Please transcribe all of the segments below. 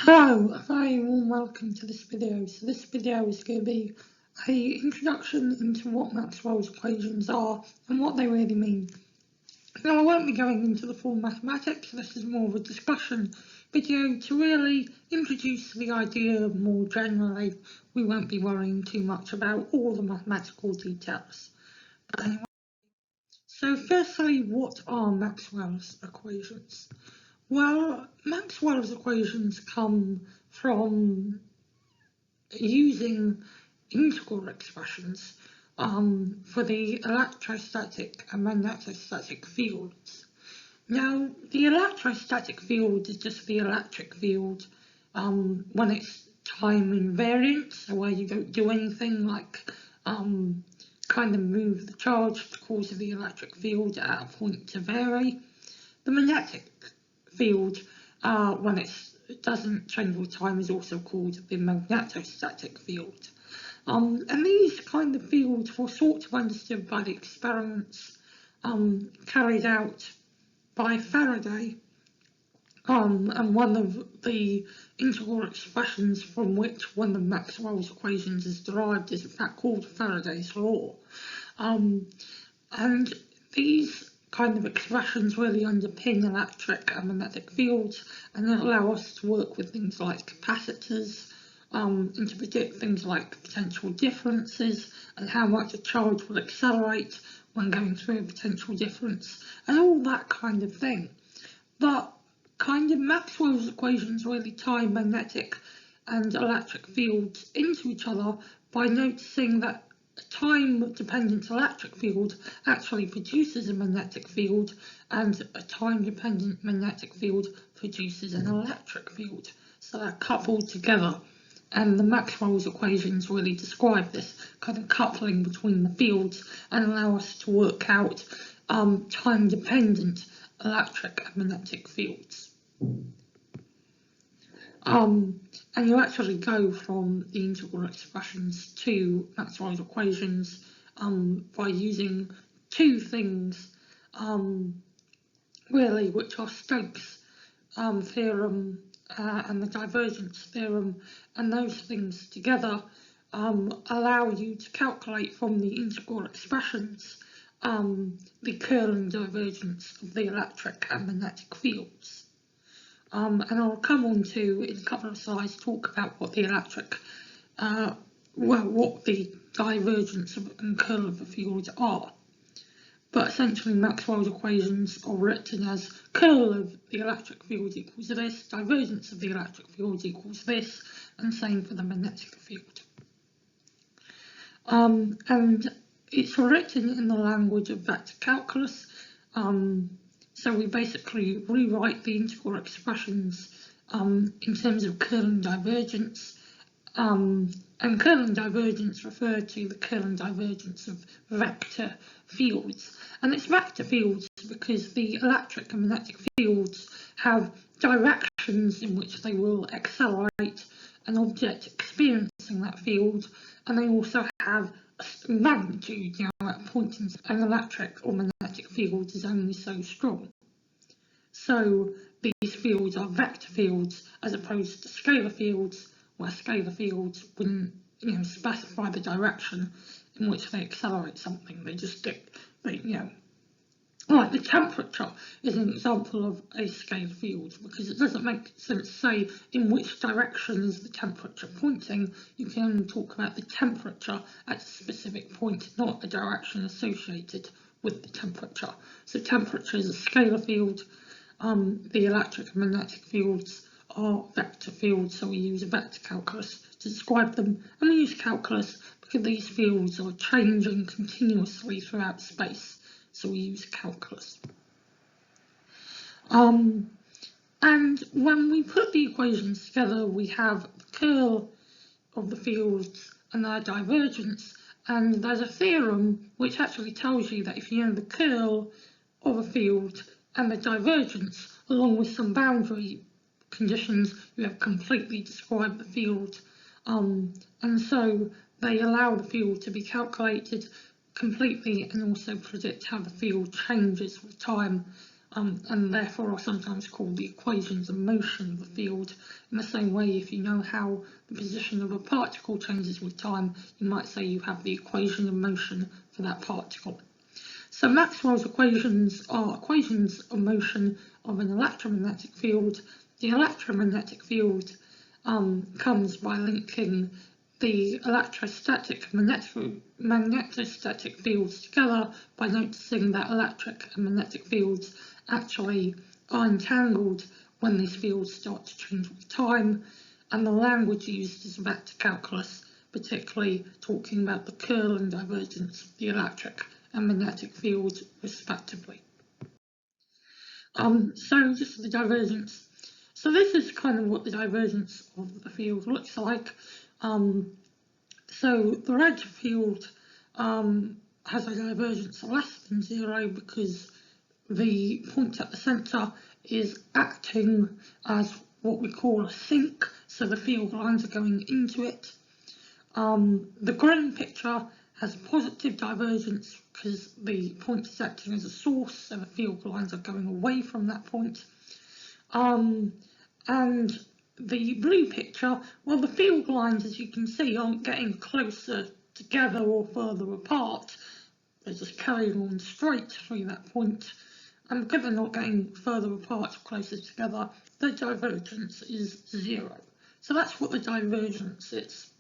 Hello, a very warm welcome to this video. So this video is going to be an introduction into what Maxwell's equations are and what they really mean. Now I won't be going into the full mathematics, this is more of a discussion video to really introduce the idea more generally. We won't be worrying too much about all the mathematical details. But anyway, so firstly, what are Maxwell's equations? Well, Maxwell's equations come from using integral expressions for the electrostatic and magnetostatic fields. Now, the electrostatic field is just the electric field when it's time invariant, so where you don't do anything like kind of move the charge to cause the electric field at a point to vary. The magnetic field, when it doesn't change with time, is also called the magnetostatic field. And these kind of fields were sort of understood by the experiments carried out by Faraday, and one of the integral expressions from which one of Maxwell's equations is derived is in fact called Faraday's law. And these kind of expressions really underpin electric and magnetic fields and allow us to work with things like capacitors and to predict things like potential differences and how much a charge will accelerate when going through a potential difference and all that kind of thing. But kind of Maxwell's equations really tie magnetic and electric fields into each other by noticing that a time-dependent electric field actually produces a magnetic field, and a time-dependent magnetic field produces an electric field. So they're coupled together, and the Maxwell's equations really describe this kind of coupling between the fields and allow us to work out time-dependent electric and magnetic fields. And you actually go from the integral expressions to Maxwell's equations by using two things, really, which are Stokes' theorem and the divergence theorem, and those things together allow you to calculate from the integral expressions the curl and divergence of the electric and magnetic fields. And I'll come on to, in a couple of slides, talk about what the electric, what the divergence and curl of the fields are. But essentially Maxwell's equations are written as curl of the electric field equals this, divergence of the electric field equals this, and same for the magnetic field. And it's written in the language of vector calculus. So we basically rewrite the integral expressions in terms of curl and divergence. And curl and divergence refer to the curl and divergence of vector fields. And it's vector fields because the electric and magnetic fields have directions in which they will accelerate an object experiencing that field, and they also have a magnitude, at a point in an electric or magnetic field is only so strong. So these fields are vector fields as opposed to scalar fields, where scalar fields wouldn't specify the direction in which they accelerate something. They just like the temperature is an example of a scalar field, because it doesn't make sense to say in which direction is the temperature pointing. You can only talk about the temperature at a specific point, not the direction associated with the temperature. So temperature is a scalar field. The electric and magnetic fields are vector fields, so we use a vector calculus to describe them, and we use calculus because these fields are changing continuously throughout space, so we use calculus. And when we put the equations together, we have the curl of the fields and their divergence, and there's a theorem which actually tells you that if you know the curl of a field and the divergence, along with some boundary conditions, you have completely described the field. And so they allow the field to be calculated completely and also predict how the field changes with time and therefore are sometimes called the equations of motion of the field. In the same way, if you know how the position of a particle changes with time, you might say you have the equation of motion for that particle. So Maxwell's equations are equations of motion of an electromagnetic field. The electromagnetic field comes by linking the electrostatic and magnetostatic fields together by noticing that electric and magnetic fields actually are entangled when these fields start to change with time, and the language used is vector calculus, particularly talking about the curl and divergence of the electric and magnetic fields respectively. So just the divergence. So this is kind of what the divergence of the field looks like. So the red field has a divergence less than 0 because the point at the centre is acting as what we call a sink, so the field lines are going into it. The green picture has a positive divergence because the point is acting as a source, so the field lines are going away from that point. And the blue picture, well, the field lines, as you can see, aren't getting closer together or further apart. They're just carrying on straight through that point. And because they're not getting further apart or closer together, the divergence is 0. So that's what the divergence is.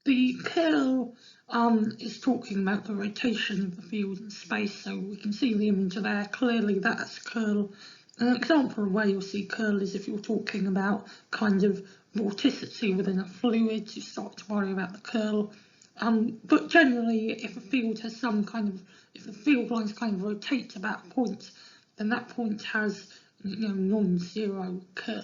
The curl is talking about the rotation of the field in space, so we can see the image there. Clearly that's curl. An example of where you'll see curl is if you're talking about kind of vorticity within a fluid, you start to worry about the curl. But generally, if a field has some kind of, if the field lines kind of rotate about a point, then that point has, non-zero curl.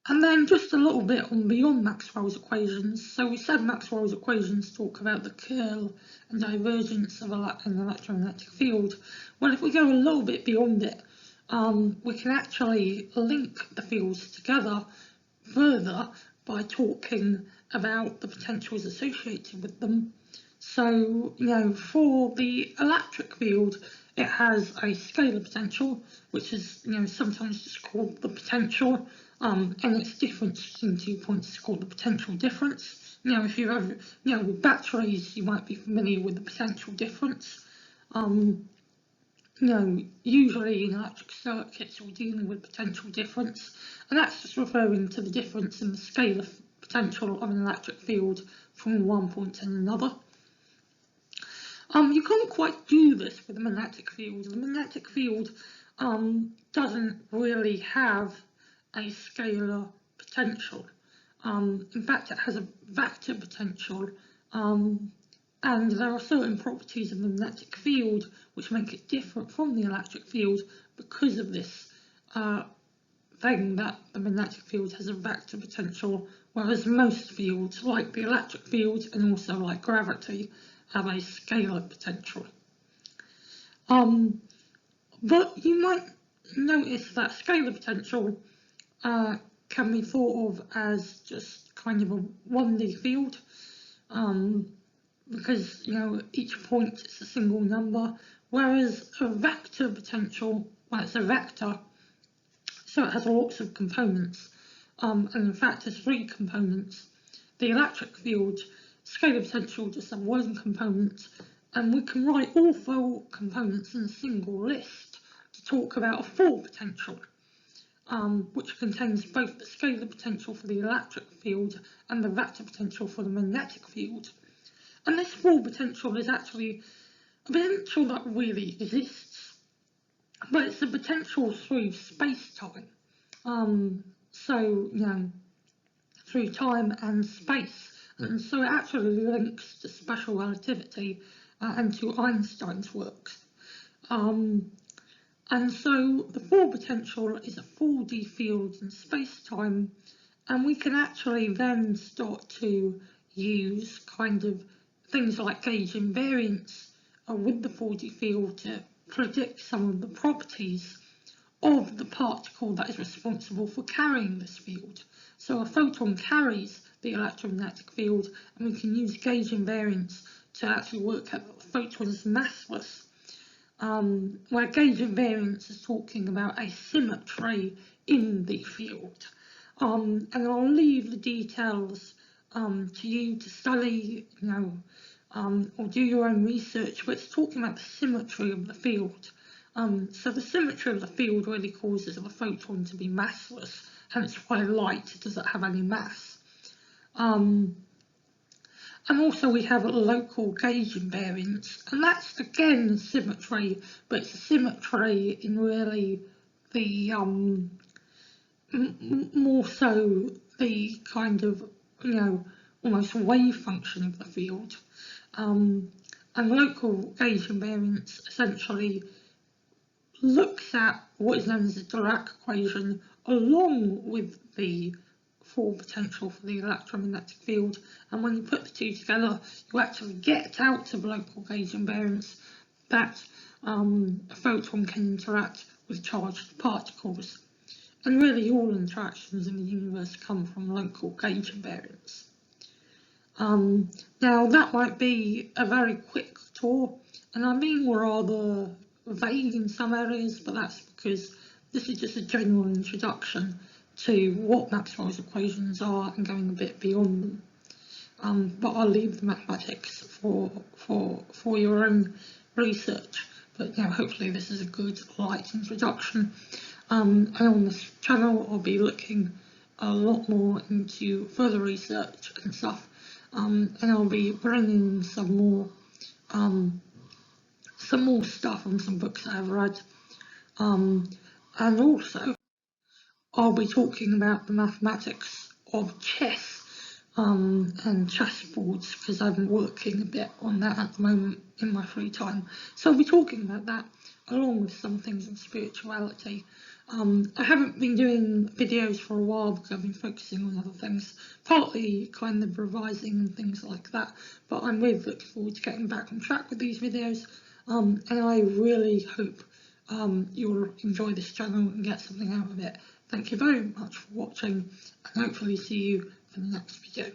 And then just a little bit on beyond Maxwell's equations. So we said Maxwell's equations talk about the curl and divergence of an electromagnetic field. Well, if we go a little bit beyond it, we can actually link the fields together further by talking about the potentials associated with them. So, for the electric field, it has a scalar potential, which is, sometimes just called the potential, and its difference between 2 points is called the potential difference. If you have, with batteries, you might be familiar with the potential difference. Usually in electric circuits, we're dealing with potential difference, and that's just referring to the difference in the scalar potential of an electric field from one point to another. You can't quite do this with a magnetic field. The magnetic field doesn't really have a scalar potential. In fact, it has a vector potential, and there are certain properties of the magnetic field which make it different from the electric field because of this thing that the magnetic field has a vector potential, whereas most fields, like the electric field and also like gravity, have a scalar potential. But you might notice that scalar potential can be thought of as just kind of a 1D field, because each point is a single number, whereas a vector potential, well, it's a vector, so it has lots of components, and in fact has 3 components. The electric field scalar potential just has 1 component, and we can write all 4 components in a single list to talk about a 4 potential, which contains both the scalar potential for the electric field and the vector potential for the magnetic field. And this 4 potential is actually a potential that really exists, but it's a potential through space-time. Through time and space. And so it actually links to special relativity and to Einstein's works. And so the 4 potential is a 4D field in space-time, and we can actually then start to use kind of things like gauge invariance with the 4D field to predict some of the properties of the particle that is responsible for carrying this field. So a photon carries the electromagnetic field, and we can use gauge invariance to actually work out that the photon is massless. where gauge invariance is talking about a symmetry in the field. And I'll leave the details to you to study, or do your own research, but it's talking about the symmetry of the field. So the symmetry of the field really causes the photon to be massless, hence why light doesn't have any mass. And also we have a local gauge invariance, and that's again symmetry, but it's a symmetry in really the more so the kind of almost wave function of the field. And local gauge invariance essentially looks at what is known as the Dirac equation along with the full potential for the electromagnetic field, and when you put the two together you actually get out of local gauge invariance that a photon can interact with charged particles, and really all interactions in the universe come from local gauge invariance. Now that might be a very quick tour, and I'm being rather vague in some areas, but that's because this is just a general introduction to what Maxwell's equations are and going a bit beyond them. But I'll leave the mathematics for your own research. But hopefully this is a good light introduction. And on this channel I'll be looking a lot more into further research and stuff. And I'll be bringing some more stuff on some books that I've read. And also I'll be talking about the mathematics of chess and chessboards, because I'm working a bit on that at the moment in my free time. So I'll be talking about that along with some things on spirituality. I haven't been doing videos for a while because I've been focusing on other things, partly kind of revising and things like that, but I'm really looking forward to getting back on track with these videos, and I really hope you'll enjoy this channel and get something out of it. Thank you very much for watching, and hopefully see you for the next video.